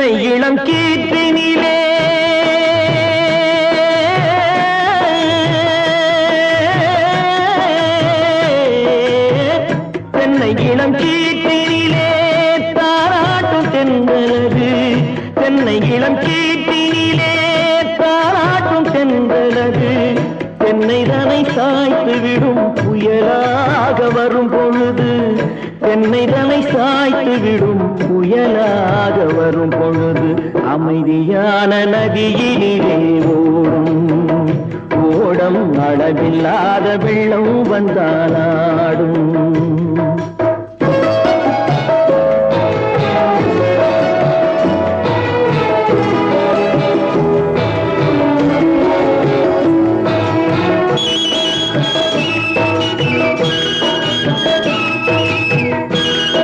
தென்னை இளம் கீற்றினிலே தென்னை இளம் கீற்றினிலே தாராட்டும் தென்றலது தென்னை இளம் கீற்றினிலே தாராட்டும் தென்றலது தென்னை தனை சாய்த்து விடும் புயலாக வரும் பொழுது தென்னை தனை சாய்த்து விடும் புயலாக வரும் பொழுது அமைதியான நதியினிலே ஓடம் அளவில்லாத வெள்ளம் வந்தாலாடும்